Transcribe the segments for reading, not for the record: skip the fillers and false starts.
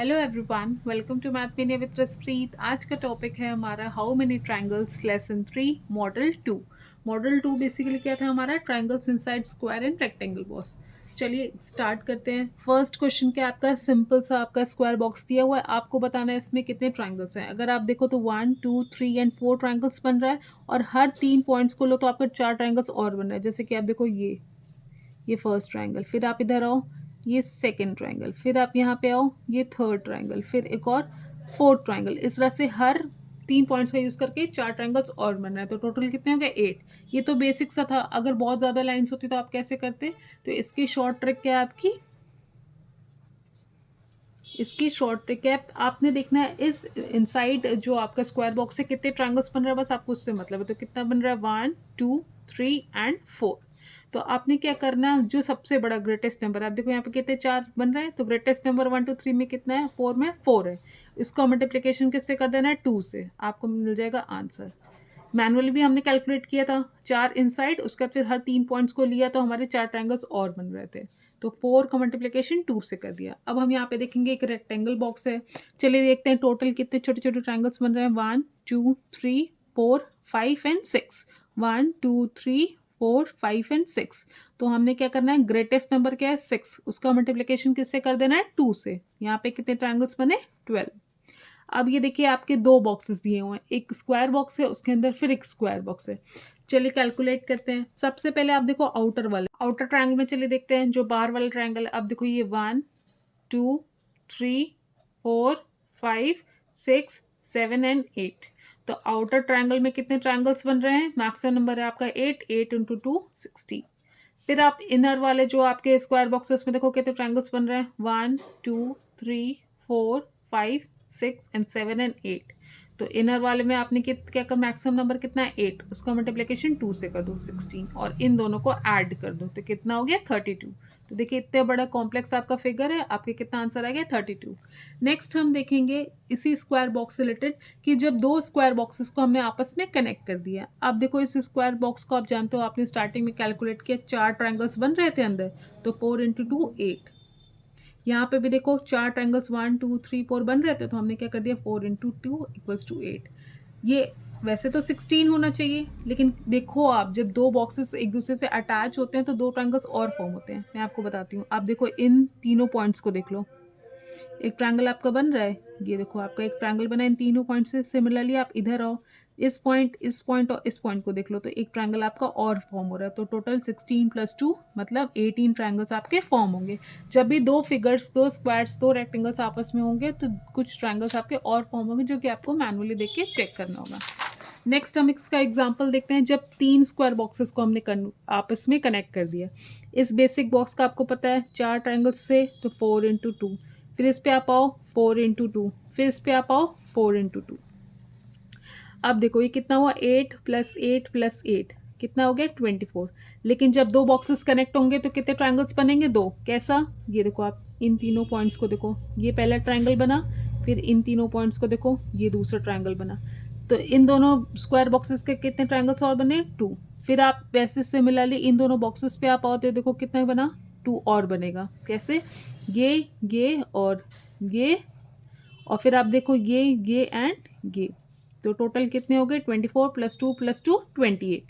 Hello everyone, welcome to math mania with Raspreet. आज का topic है हमारा how many triangles lesson 3 model 2। Model 2 basically क्या था हमारा, triangles inside square and rectangle box. चलिए स्टार्ट करते हैं। फर्स्ट क्वेश्चन क्या आपका, सिंपल सा आपका स्क्वायर बॉक्स दिया हुआ है, आपको बताना है इसमें कितने ट्रायंगल्स हैं। अगर आप देखो तो 1 2 3 एंड 4 ट्रायंगल्स बन रहा है और हर 3 पॉइंट्स को लो तो आपका 4 ट्रायंगल्स और बन रहा है। जैसे कि आप देखो ये फर्स्ट ट्रायंगल, फिर आप इधर आओ ये सेकंड ट्रायंगल, फिर आप यहाँ पे आओ ये थर्ड ट्रायंगल, फिर एक और फोर्थ ट्रायंगल। इस तरह से हर 3 पॉइंट्स का यूज करके 4 ट्रायंगल्स और बन रहे हैं। तो टोटल कितने हो गए 8। ये तो बेसिक सा था। अगर बहुत ज़्यादा लाइन्स होती तो आप कैसे करते। तो इसकी शॉर्ट ट्रिक क्या है आपकी, इसकी शॉर्ट ट्रिक है, आपने देखना है इस इनसाइड जो आपका स्क्वायर बॉक्स है कितने ट्रायंगल्स बन रहा है, बस आपको उससे मतलब है। तो कितना बन रहा है 1 2 3 एंड 4। तो आपने क्या करना है, जो सबसे बड़ा ग्रेटेस्ट नंबर है, आप देखो यहाँ पे कितने 4 बन रहे हैं, तो ग्रेटेस्ट नंबर 1 2 3 में कितना है, 4 में 4 है। इसको मल्टीप्लीकेशन किससे कर देना है, 2 से, आपको मिल जाएगा आंसर। मैनुअली भी हमने कैलकुलेट किया था, 4 इनसाइड, उसके बाद फिर हर 3 पॉइंट्स को लिया तो हमारे 4 ट्रायंगल्स और बन रहे थे। तो 4 का मल्टीप्लिकेशन 2 से कर दिया। अब हम यहाँ पे देखेंगे एक रेक्टेंगल बॉक्स है। चलिए देखते हैं टोटल कितने छोटे छोटे ट्रायंगल्स बन रहे हैं। 1 2 3 4 5 एंड 6। 1 2 3 4 5 एंड 6। तो हमने क्या करना है, ग्रेटेस्ट नंबर क्या है 6, उसका मल्टीप्लिकेशन किससे कर देना है 2 से। यहाँ पे कितने ट्रायंगल्स बने 12। अब ये देखिए आपके दो बॉक्सेस दिए हुए हैं, एक स्क्वायर बॉक्स है उसके अंदर फिर एक स्क्वायर बॉक्स है। चलिए कैलकुलेट करते हैं। सबसे पहले आप देखो आउटर वाला, आउटर ट्रायंगल में चलिए देखते हैं जो बाहर वाला ट्रायंगल है। अब देखो ये 1 2 3 4 5 6 7 एंड 8। तो आउटर ट्रायंगल में कितने ट्रायंगल्स बन रहे हैं, मैक्सिमम नंबर है आपका 8, 8 इंटू 2 16। फिर आप इनर वाले जो आपके स्क्वायर बॉक्स है उसमें देखो कितने ट्रायंगल्स बन रहे हैं, 1 2 3 4 5 6 एंड 7 एंड 8। तो इनर वाले में आपने क्या कर, मैक्सिमम नंबर कितना है 8, उसका मल्टीप्लिकेशन 2 से कर दो 16 और इन दोनों को ऐड कर दो तो कितना हो गया 32। तो देखिए इतने बड़ा कॉम्प्लेक्स आपका फिगर है, आपके कितना आंसर आ गया 32। नेक्स्ट हम देखेंगे इसी स्क्वायर बॉक्स से रिलेटेड कि जब दो स्क्वायर बॉक्सेस को हमने आपस में कनेक्ट कर दिया। अब देखो इस स्क्वायर बॉक्स को आप जानते हो, आपने स्टार्टिंग में कैलकुलेट किया 4 ट्रायंगल्स बन रहे थे अंदर, तो 4 इंटू 2 8। यहाँ पे भी देखो 4 ट्रायंगल्स 1 2 3 4 बन रहे थे, तो हमने क्या कर दिया 4 इंटू 2 इक्वल्स टू 8। ये वैसे तो 16 होना चाहिए, लेकिन देखो आप जब दो बॉक्सेस एक दूसरे से अटैच होते हैं तो दो ट्रायंगल्स और फॉर्म होते हैं। मैं आपको बताती हूँ। आप देखो इन तीनों पॉइंट्स को देख लो, एक ट्रायंगल आपका बन रहा है, ये देखो आपका एक ट्रायंगल बना है इन तीनों पॉइंट से। सिमिलरली आप इधर आओ, इस पॉइंट और इस पॉइंट को देख लो, तो एक ट्रायंगल आपका और फॉर्म हो रहा है। तो टोटल 16 प्लस 2 मतलब 18 ट्रायंगल्स आपके फॉर्म होंगे। जब भी दो फिगर्स, दो स्क्वायर्स, दो रेक्टेंगल्स आपस में होंगे तो कुछ ट्रायंगल्स आपके और फॉर्म होंगे, जो कि आपको मैनुअली देख के चेक करना होगा। नेक्स्ट हम इसका एग्जाम्पल देखते हैं। जब 3 स्क्वायर बॉक्सेस को हमने आपस में कनेक्ट कर दिया। इस बेसिक बॉक्स का आपको पता है 4 ट्रायंगल्स से, तो 4 इंटू 2, फिर इस पे आप आओ 4 इंटू 2, फिर इस पे आप आओ 4 इंटू 2। अब देखो ये कितना हुआ, 8 प्लस 8 प्लस 8 कितना हो गया 24। लेकिन जब दो बॉक्सेस कनेक्ट होंगे तो कितने ट्रायंगल्स बनेंगे, दो। कैसा, ये देखो आप इन तीनों पॉइंट्स को देखो, ये पहला ट्रायंगल बना, फिर इन तीनों पॉइंट्स को देखो, ये दूसरा ट्रायंगल बना। तो इन दोनों स्क्वायर बॉक्सेस के कितने ट्रायंगल्स और बने, 2। फिर आप वैसे सिमिलरली इन दोनों बॉक्सेस पे आप आओ तो देखो कितना बना, 2 और बनेगा। कैसे, ये और फिर आप देखो ये एंड ये। तो टोटल कितने हो गए 24 प्लस 2 प्लस 2 28।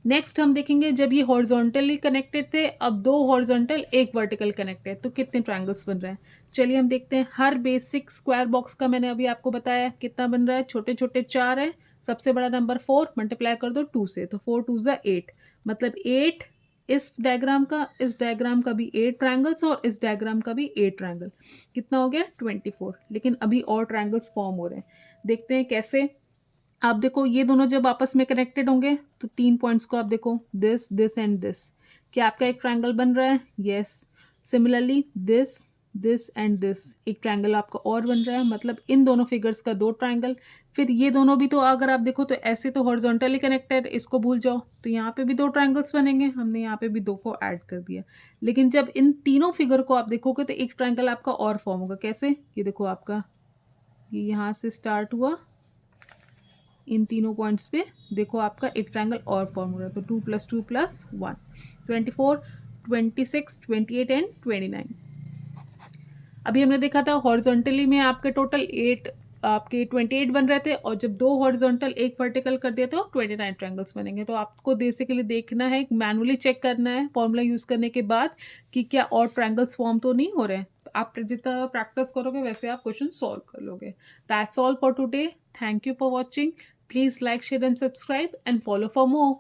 नेक्स्ट हम देखेंगे जब ये हॉरिजॉन्टली कनेक्टेड थे, अब दो हॉरिजॉन्टल एक वर्टिकल कनेक्टेड, तो कितने ट्रायंगल्स बन रहे हैं। चलिए हम देखते हैं। हर बेसिक स्क्वायर बॉक्स का मैंने अभी आपको बताया कितना बन रहा है, छोटे छोटे 4 है, सबसे बड़ा नंबर 4, मल्टीप्लाई कर दो 2 से, तो 4 2 ज़ा 8, मतलब 8। इस डायग्राम का भी 8 ट्रायंगल्स और इस डायग्राम का भी 8 ट्रायंगल, कितना हो गया 24। लेकिन अभी और ट्रायंगल्स फॉर्म हो रहे हैं, देखते हैं कैसे। आप देखो ये दोनों जब आपस में कनेक्टेड होंगे तो 3 पॉइंट्स को आप देखो, दिस दिस एंड दिस, क्या आपका एक ट्रायंगल बन रहा है, yes. Similarly this this and this, एक ट्रायंगल आपका और बन रहा है, मतलब इन दोनों फिगर्स का 2 ट्रायंगल। फिर ये दोनों भी तो अगर आप देखो तो ऐसे तो हॉरिजॉन्टली कनेक्टेड, इसको भूल जाओ, तो यहाँ पे भी 2 ट्रायंगल्स बनेंगे, हमने यहाँ पे भी 2 को ऐड कर दिया। लेकिन जब इन तीनों फिगर को आप देखोगे तो एक ट्रायंगल आपका और फॉर्म होगा। कैसे, ये देखो आपका ये यहाँ से स्टार्ट हुआ, इन तीनों पॉइंट्स पे देखो आपका एक ट्रायंगल और फॉर्म हो रहा है। तो 2 प्लस 2 प्लस 1 24 26 28 एंड 29। अभी हमने देखा था हॉरिजॉन्टली में आपके टोटल 8 आपके 28 बन रहे थे और जब 2 हॉरिजॉन्टल 1 वर्टिकल कर दिया तो 29 ट्रायंगल्स बनेंगे। तो आपको बेसिकली देखना है, मैनुअली चेक करना है फॉर्मूला यूज़ करने के बाद कि क्या और ट्रायंगल्स फॉर्म तो नहीं हो रहे हैं। आप जितना प्रैक्टिस करोगे वैसे आप क्वेश्चन सॉल्व कर लोगे। That's all for today. Thank you for watching. Please like, share and subscribe and follow for more.